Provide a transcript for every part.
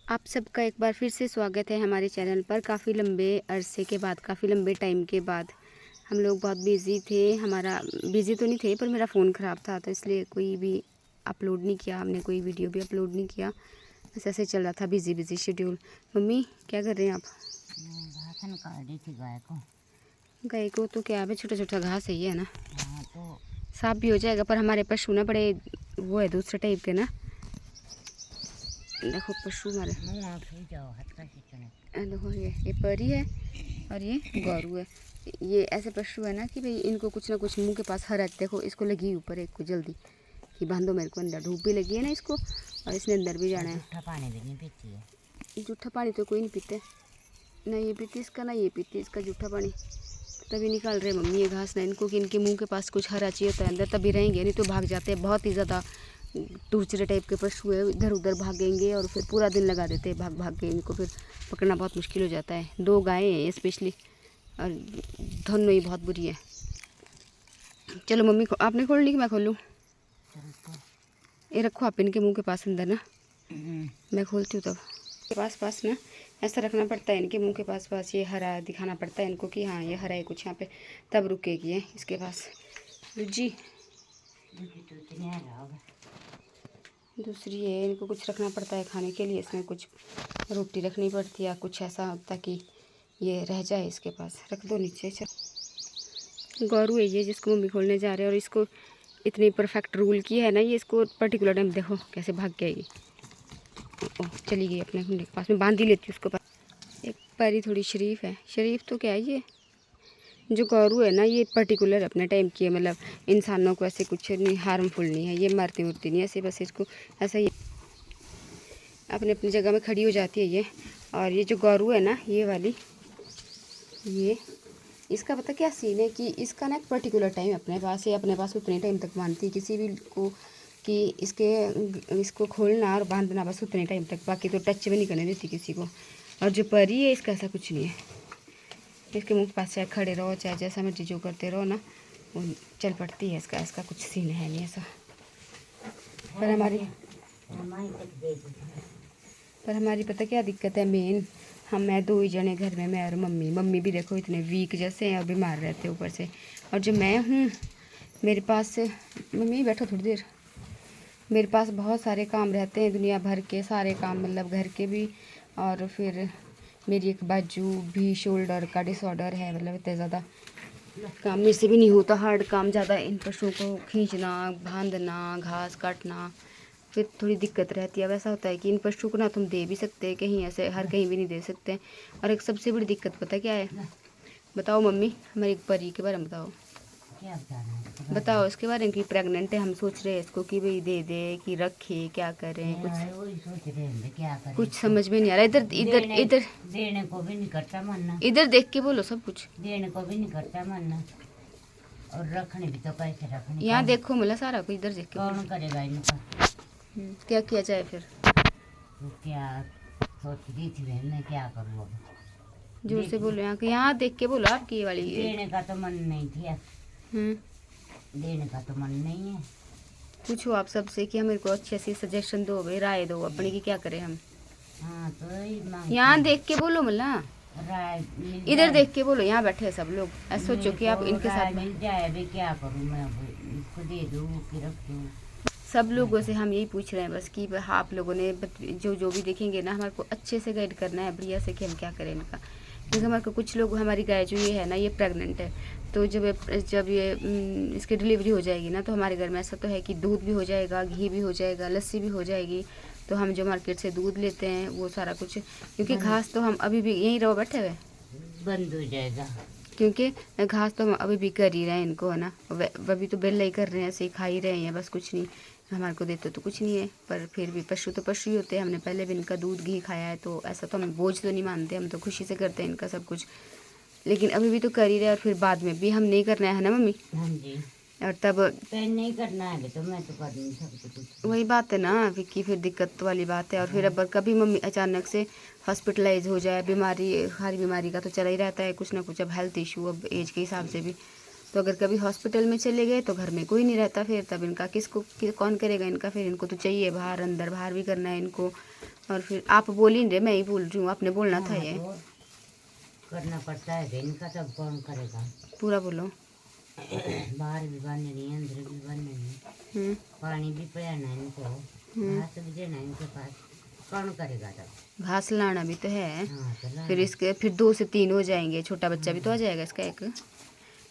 आप सबका एक बार फिर से स्वागत है हमारे चैनल पर। काफ़ी लंबे अरसे के बाद, काफ़ी लंबे टाइम के बाद हम लोग बहुत बिज़ी थे। हमारा बिज़ी तो नहीं थे, पर मेरा फ़ोन ख़राब था तो इसलिए कोई भी अपलोड नहीं किया हमने, कोई वीडियो भी अपलोड नहीं किया। बस ऐसे चल रहा था बिज़ी शेड्यूल। मम्मी क्या कर रहे हैं आप? घास निकाल रही थी गाय को। गाय को तो क्या है, छोटा छोटा घास है ये, है ना? हाँ तो साफ भी हो जाएगा, पर हमारे पशु ना बड़े वो है, दूसरे टाइप के ना। देखो पशु हमारे, जाओ हाथ का खींचने। देखो ये परी है और ये गौरू है। ये ऐसे पशु है ना कि भाई इनको कुछ ना कुछ मुंह के पास हर रहते। देखो इसको लगी ऊपर एक को, जल्दी कि बांधो मेरे को अंदर। धूप भी लगी है ना इसको, और इसने अंदर भी जाना है। जूठा पानी भी नहीं पीती है। जूठा पानी तो कोई नहीं पीते, ना ये पीती इसका, ना ये पीती इसका जूठा पानी। तभी निकाल रहे मम्मी ये घास ना इनको, कि इनके मुंह के पास कुछ हरा चाहिए होता है अंदर, तभी रहेंगे, नहीं तो भाग जाते हैं। बहुत ही ज़्यादा टूचरे टाइप के पशु है, इधर उधर भागेंगे और फिर पूरा दिन लगा देते हैं भाग भाग के। इनको फिर पकड़ना बहुत मुश्किल हो जाता है। 2 गायें हैं स्पेशली, और दोनों ही बहुत बुरी है। चलो मम्मी आपने खोल ली कि मैं खोलूँ? ये रखो आप इनके मुंह के पास अंदर ना, मैं खोलती हूँ तब। के पास पास ना ऐसा रखना पड़ता है, इनके मुंह के पास पास ये हरा दिखाना पड़ता है इनको कि हाँ ये हरा है कुछ यहाँ पे, तब रुकेगी है इसके पास। जी दूसरी है, इनको कुछ रखना पड़ता है खाने के लिए, इसमें कुछ रोटी रखनी पड़ती है या कुछ ऐसा ताकि ये रह जाए इसके पास। रख दो नीचे। चल गौरू है ये जिसको मम्मी खोलने जा रहे हैं, और इसको इतनी परफेक्ट रूल की है ना ये, इसको पर्टिकुलर टाइम देखो कैसे भाग के आएगी। ओह चली गई अपने खुंडे के पास में, बांध ही लेती उसको पास। एक परी थोड़ी शरीफ है, शरीफ तो क्या है ये, जो गौरू है ना ये पर्टिकुलर अपने टाइम की है। मतलब इंसानों को ऐसे कुछ नहीं, हार्मफुल नहीं है ये, मरती उरती नहीं ऐसे, बस इसको ऐसा ही अपनी अपनी जगह में खड़ी हो जाती है ये। और ये जो गौरू है ना ये वाली, ये इसका पता क्या सीन है कि इसका ना एक पर्टिकुलर टाइम अपने पास है, अपने पास उतने टाइम तक बांधती है किसी भी को, कि इसको खोलना और बांधना बस उतने टाइम तक, बाकी तो टच भी नहीं करने देती किसी को। और जो परी है इसका ऐसा कुछ नहीं है, इसके मुँह के पास चाहे खड़े रहो चाहे जैसा मर्जी जो करते रहो ना, वो चल पड़ती है। इसका कुछ सीन है नहीं ऐसा। पर हमारी पता क्या दिक्कत है मेन, मैं 2 ही जने घर में, मैं और मम्मी भी देखो इतने वीक जैसे हैं और बीमार रहते हैं ऊपर से। और जो मैं हूँ मेरे पास, मम्मी बैठो थोड़ी देर, मेरे पास बहुत सारे काम रहते हैं, दुनिया भर के सारे काम, मतलब घर के भी। और फिर मेरी एक बाजू भी शोल्डर का डिसऑर्डर है, मतलब इतना ज़्यादा काम मेरे से भी नहीं होता, हार्ड काम ज़्यादा। इन पशुओं को खींचना, बांधना, घास काटना, फिर थोड़ी दिक्कत रहती है। वैसा होता है कि इन पशुओं को ना तुम दे भी सकते हैं कहीं, ऐसे हर कहीं भी नहीं दे सकते। और एक सबसे बड़ी दिक्कत पता क्या है? बताओ मम्मी, हमारी एक परी के बारे में बताओ। क्या बताना? बताओ इसके बारे में कि प्रेग्नेंट है, हम सोच रहे हैं इसको कि भाई दे दे कि रखे, क्या करें, कुछ वही सोच रहे हैं क्या करें, कुछ समझ में नहीं आ रहा। इधर इधर इधर देने को भी नहीं करता मन, इधर देख के बोलो सब कुछ। देने को भी नहीं करता मन, और रखने भी तो कैसे रखने, यहाँ देखो मतलब सारा कुछ इधर देख के कौन करेगा इनका? क्या किया जाए फिर? तो क्या सोच रही थी मैं क्या करूँ अब? जोर से बोलो, यहाँ देख के बोलो आपकी ये वाली। देने का तो मन नहीं थी, देने का तो मन नहीं है। पूछो आप सबसे कि मेरे को अच्छे से सजेशन दो भाई, राय दो अपनी कि क्या करें हम। हाँ तो यहाँ देख के बोलो मतलब, राय इधर देख के बोलो, यहाँ बैठे हैं सब लोग। ऐसा सोचो कि आप इनके साथ में मिल जाए भी, क्या करूँ मैं अब? इसको दे दूँ कि रख दूँ? सब लोगों से हम यही पूछ रहे हैं बस कि आप लोगों ने जो भी देखेंगे ना, हमारे को अच्छे से गाइड करना है बढ़िया से कि हम क्या करें इनका। क्योंकि हमारे को कुछ लोग, हमारी गाय जो ये है ना ये प्रेग्नेंट है, तो जब ये इसकी डिलीवरी हो जाएगी ना, तो हमारे घर में ऐसा तो है कि दूध भी हो जाएगा, घी भी हो जाएगा, लस्सी भी हो जाएगी। तो हम जो मार्केट से दूध लेते हैं वो सारा कुछ, क्योंकि घास तो हम अभी भी यहीं रहो बैठे हुए, बंद हो जाएगा। क्योंकि घास तो हम अभी भी कर ही रहे हैं इनको, है ना। अभी तो बेल ही कर रहे हैं, ऐसे ही खा ही रहे हैं बस, कुछ नहीं हमारे को देते तो कुछ नहीं है। पर फिर भी पशु तो पशु ही होते हैं, हमने पहले भी इनका दूध घी खाया है, तो ऐसा तो हम बोझ तो नहीं मानते, हम तो खुशी से करते हैं इनका सब कुछ। लेकिन अभी भी तो कर ही रहे, और फिर बाद में भी हम नहीं करना है ना मम्मी? हाँ जी। और तब नहीं करना है तो मैं तो कर नहीं सकती कुछ। वही बात है ना विक्की, फिर दिक्कत वाली बात है। और फिर अब कभी मम्मी अचानक से हॉस्पिटलाइज हो जाए, बीमारी, हर बीमारी का तो चला ही रहता है कुछ ना कुछ, अब हेल्थ इशू, अब एज के हिसाब से भी, तो अगर कभी हॉस्पिटल में चले गए तो घर में कोई नहीं रहता, फिर तब इनका कौन करेगा इनका? फिर इनको तो चाहिए बाहर, अंदर बाहर भी करना है इनको, और फिर आप बोल ही नहीं रहे, मैं ही बोल रही हूँ, आपने बोलना था ये। तो करना पड़ता है फिर इनका, सब कौन करेगा। पूरा बोलो। बाहर भी बनने नहीं, अंदर भी बनने नहीं, पानी भी पिलाना है इनको, घास भी देना है इनके पास, कौन करेगा तब। घास लाना भी तो है। हाँ तो लाना। फिर इसके फिर 2 से 3 हो जाएंगे, छोटा बच्चा भी तो आ जाएगा इसका एक।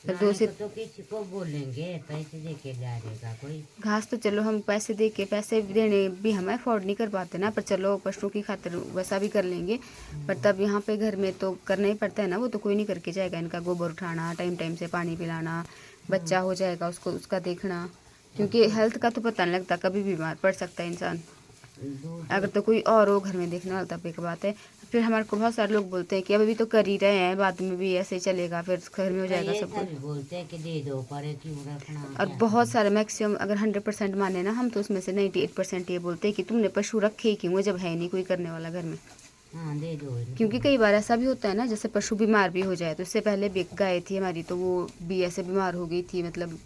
फिर 2 से तो किसी को बोलेंगे, पैसे दे के जा रहेगा कोई। घास तो चलो हम पैसे दे के, पैसे देने भी हम अफोर्ड नहीं कर पाते ना, पर चलो पशुओं की खातिर वैसा भी कर लेंगे। पर तब यहाँ पे घर में तो करना ही पड़ता है ना, वो तो कोई नहीं करके जाएगा। इनका गोबर उठाना, टाइम टाइम से पानी पिलाना, बच्चा हो जाएगा उसको उसका देखना, क्योंकि हेल्थ का तो पता नहीं लगता, कभी बीमार पड़ सकता है इंसान। अगर तो कोई और हो घर में देखने वाला तब एक बात है। फिर हमारे को बहुत सारे लोग बोलते हैं कि अभी भी तो कर ही रहे हैं, बाद में भी ऐसे ही चलेगा, फिर घर में हो जाएगा सब कुछ। बोलते हैं कि दे दो, पर क्यों रखना। और बहुत सारे मैक्सिमम अगर 100% माने ना हम, तो उसमें से 98% ये बोलते हैं कि तुमने पशु रखे ही क्यों, जब है नहीं कोई करने वाला घर में। हाँ दे दो। क्योंकि कई बार ऐसा भी होता है ना, जैसे पशु बीमार भी हो जाए, तो इससे पहले भी एक गाय थी हमारी, तो वो भी ऐसे बीमार हो गई थी, मतलब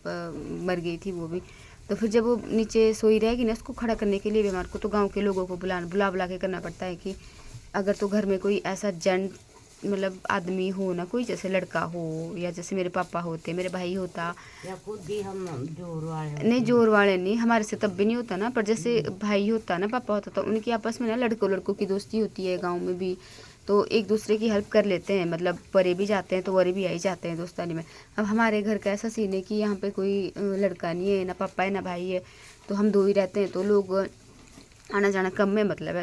मर गई थी वो भी। तो फिर जब वो नीचे सोई रहेगी ना, उसको खड़ा करने के लिए भी हमारे को तो गांव के लोगों को बुला के करना पड़ता है कि अगर तो घर में कोई ऐसा जेंट मतलब आदमी हो ना, कोई जैसे लड़का हो, या जैसे मेरे पापा होते, मेरे भाई होता, या खुद भी हम जोर वाले नहीं जोर वाले नहीं, हमारे से तब भी नहीं होता ना, पर जैसे भाई होता ना, पापा होता, तो उनकी आपस में ना लड़कों लड़कों की दोस्ती होती है गांव में भी, तो एक दूसरे की हेल्प कर लेते हैं, मतलब परे भी जाते हैं तो वरे भी आई जाते हैं दोस्तानी में। अब हमारे घर का ऐसा सीन है कि यहाँ पे कोई लड़का नहीं है, ना पापा है ना भाई है, तो हम 2 ही रहते हैं, तो लोग आना जाना कम में, मतलब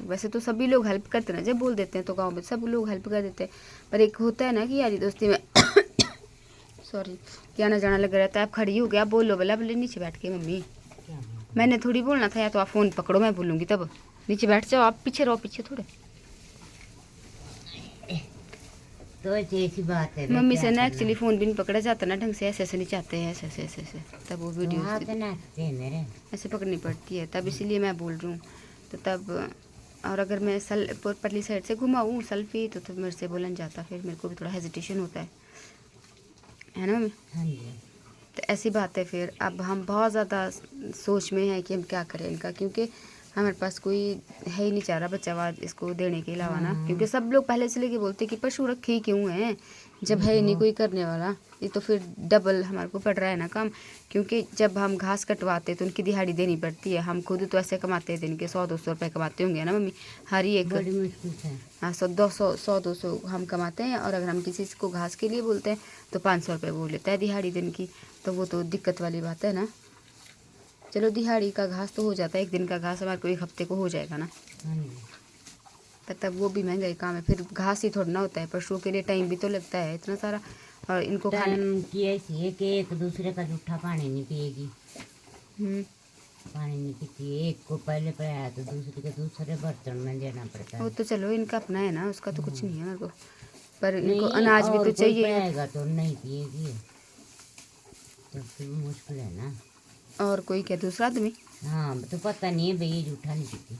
वैसे तो सभी लोग हेल्प करते हैं ना, जब बोल देते हैं तो गांव में सब लोग हेल्प कर देते हैं। पर एक होता है ना कि यारी दोस्ती में सॉरी, कि आना जाना लगा रहता है। आप खड़ी हो गया, आप बोलो, बोला बोले नीचे बैठ के मम्मी, मैंने थोड़ी बोलना था, या तो आप फ़ोन पकड़ो मैं बोलूँगी तब, नीचे बैठ जाओ, आप पीछे रहो, पीछे थोड़े। तो ऐसी बात है। मम्मी से ना एक्चुअली फ़ोन भी नहीं पकड़ा जाता ना ढंग से, ऐसे ऐसे नहीं चाहते हैं, ऐसे ऐसे ऐसे ऐसे, तब वो वीडियो मेरे ऐसे पकड़नी पड़ती है, तब इसीलिए मैं बोल रही हूँ। तो तब और अगर मैं परली साइड से घुमाऊँ सेल्फी, तो मेरे से बोलन जाता, फिर मेरे को भी थोड़ा हेजिटेशन होता है ना मम्मी। हाँ जी। तो ऐसी बात है। फिर अब हम बहुत ज़्यादा सोच में हैं कि हम क्या करें इनका, क्योंकि हमारे पास कोई है ही नहीं चाह रहा बच्चावाद इसको देने के अलावा ना, क्योंकि सब लोग पहले से लेके बोलते कि पशु रखे ही क्यों हैं, जब है ही नहीं कोई करने वाला। ये तो फिर डबल हमारे को पड़ रहा है ना काम, क्योंकि जब हम घास कटवाते तो उनकी दिहाड़ी देनी पड़ती है। हम खुद तो ऐसे कमाते हैं दिन के 100-200 रुपये कमाते होंगे ना मम्मी, हर ही एक। बड़ी मुश्किल से। हाँ 100-200 हम कमाते हैं, और अगर हम किसी को घास के लिए बोलते हैं तो 500 रुपये वो लेता है दिहाड़ी दिन की, तो वो तो दिक्कत वाली बात है ना। चलो दिहाड़ी का घास तो हो जाता है, एक दिन का घास हमारे को 1 हफ्ते को हो जाएगा ना, पर तब वो भी महंगा काम है। फिर घास ही थोड़ा ना होता है, पशुओं के लिए टाइम भी तो लगता है इतना सारा, और इनको खाने की ऐसी है कि एक दूसरे का जूठा पानी नहीं पिएगी, पानी नहीं पीती है। एक को पहले पिलाया तो दूसरे के दूसरे बर्तन में देना पड़ता है। वो तो चलो इनका अपना है ना, उसका तो कुछ नहीं है मेरे को, पर इनको अनाज भी तो चाहिए। पिलाएगा तो नहीं पिएगी, तो फिर मुश्किल है ना। और कोई क्या दूसरा आदमी, हाँ तो पता नहीं है भाई, जूठा नहीं पीती,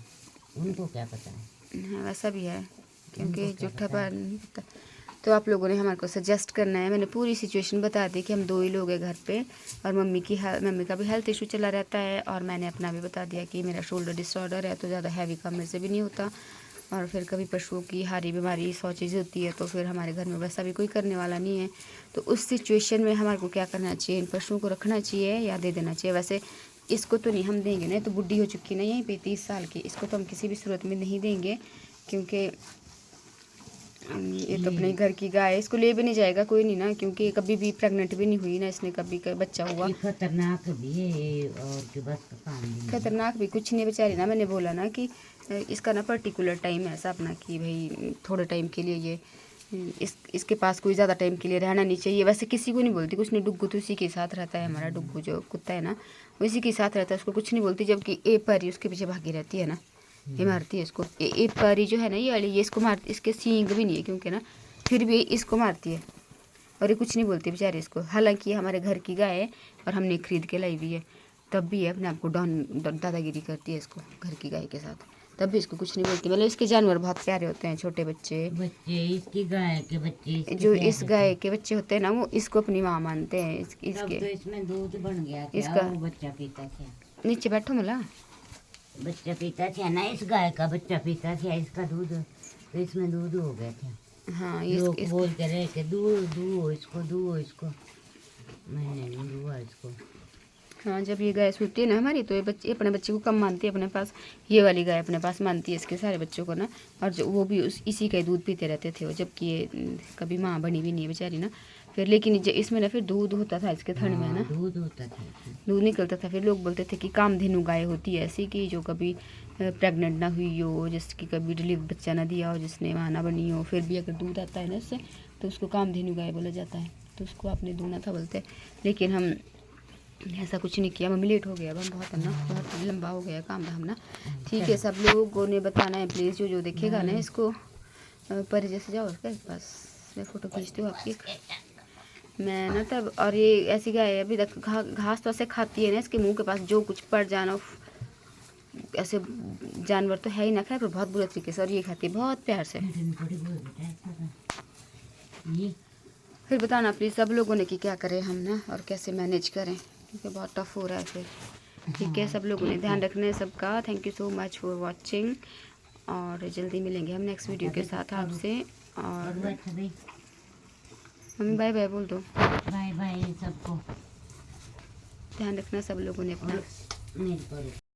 उनको क्या पता है। हाँ वैसा भी है, क्योंकि जूठा पान नहीं पता। तो आप लोगों ने हमारे को सजेस्ट करना है, मैंने पूरी सिचुएशन बता दी कि हम 2 ही लोग हैं घर पे, और मम्मी का भी हेल्थ इशू चला रहता है, और मैंने अपना भी बता दिया कि मेरा शोल्डर डिसऑर्डर है, तो ज़्यादा हैवी काम मेरे से भी नहीं होता, और फिर कभी पशुओं की हारी बीमारी 100 चीज़ें होती है, तो फिर हमारे घर में वैसा भी कोई करने वाला नहीं है। तो उस सिचुएशन में हमारे को क्या करना चाहिए, इन पशुओं को रखना चाहिए या दे देना चाहिए। वैसे इसको तो नहीं हम देंगे ना, तो बुढ़ी हो चुकी ना यहीं पे 30 साल की, इसको तो हम किसी भी सूरत में नहीं देंगे, क्योंकि ये तो अपने घर की गाय है, इसको ले भी नहीं जाएगा कोई नहीं ना, क्योंकि कभी भी प्रेग्नेंट भी नहीं हुई ना, इसने कभी बच्चा हुआ। खतरनाक भी है, और जो बस का काम भी खतरनाक भी कुछ नहीं बेचारी ना, मैंने बोला ना कि इसका ना पर्टिकुलर टाइम है ऐसा अपना कि भाई थोड़े टाइम के लिए ये इसके पास कोई ज़्यादा टाइम के लिए रहना नहीं चाहिए। वैसे किसी को नहीं बोलती कुछ नहीं, डुग्गू तो उसी के साथ रहता है, हमारा डुग्गू जो कुत्ता है ना वो इसी के साथ रहता है, उसको कुछ नहीं बोलती। जबकि ए परी उसके पीछे भागी रहती है ना, ये मारती है इसको। ए परी जो है ना ये वाली, ये इसको मारती, इसके सींग भी नहीं है क्योंकि ना, फिर भी इसको मारती है, और ये कुछ नहीं बोलती बेचारे इसको। हालांकि ये हमारे घर की गाय है और हमने खरीद के लाई हुई है, तब भी ये अपने आप को दादागिरी करती है इसको घर की गाय के साथ, तब भी इसको कुछ नहीं बोलती। मतलब इसके जानवर बहुत प्यारे होते हैं, छोटे बच्चे इसकी गाय के बच्चे जो इस गाय के बच्चे होते हैं ना, वो इसको अपनी माँ मानते हैं। इसके तो इसमें दूध बन गया, इसका वो बच्चा पीता क्या। नीचे बैठो मला, बच्चा पीता था ना, इस गाय का बच्चा पीता था इसका दूध, तो इसमें दूध हो गया था। हाँ लोग बोलते रहे कि दूध इसको, मैंने नहीं दुआ इसको। हाँ, जब ये गाय सूती है ना हमारी, तो ये बच्चे अपने बच्चे को कम मानती है अपने पास, ये वाली गाय अपने पास मानती है इसके सारे बच्चों को ना। और जो वो भी इसी का ही दूध पीते रहते थे वो, जबकि ये कभी माँ बनी भी नहीं है बेचारी ना। फिर लेकिन इसमें ना फिर दूध होता था इसके थन में ना, दूध होता था इसमें। दूध निकलता था। फिर लोग बोलते थे कि कामधेनु गाय होती है ऐसी कि जो कभी प्रेग्नेंट ना हुई हो, जिसकी कभी डिलीवर बच्चा ना दिया हो, जिसने माँ ना बनी हो, फिर भी अगर दूध आता है ना इससे, तो उसको कामधेनु गाय बोला जाता है। तो उसको आपने दूना था बोलते। लेकिन हम ऐसा कुछ नहीं किया। मम्मी लेट हो गया अब, हम बहुत है ना, बहुत लंबा हो गया काम हम ना। ठीक है, सब लोगों ने बताना है प्लीज़, जो देखेगा ना इसको। पर जैसे जाओ उसके पास, मैं फ़ोटो खींचती हूँ आपकी। मैं ना तब, और ये ऐसी गाय है अभी तक घास तो ऐसे खाती है ना, इसके मुंह के पास जो कुछ पड़ जाना, ऐसे जानवर तो है ही ना खाए, पर बहुत बुरे तरीके से, और ये खाती है बहुत प्यार से। फिर बताना प्लीज़ सब लोगों ने कि क्या करें हम ना, और कैसे मैनेज करें, क्योंकि बहुत टफ हो रहा है फिर। ठीक है, सब लोगों ने ध्यान रखना है सबका। Thank you so much for watching, और जल्दी मिलेंगे हम नेक्स्ट वीडियो के साथ आपसे। और मम्मी बाय बाय बोल दो। बाय बाय सबको, ध्यान रखना सब लोगों ने अपना।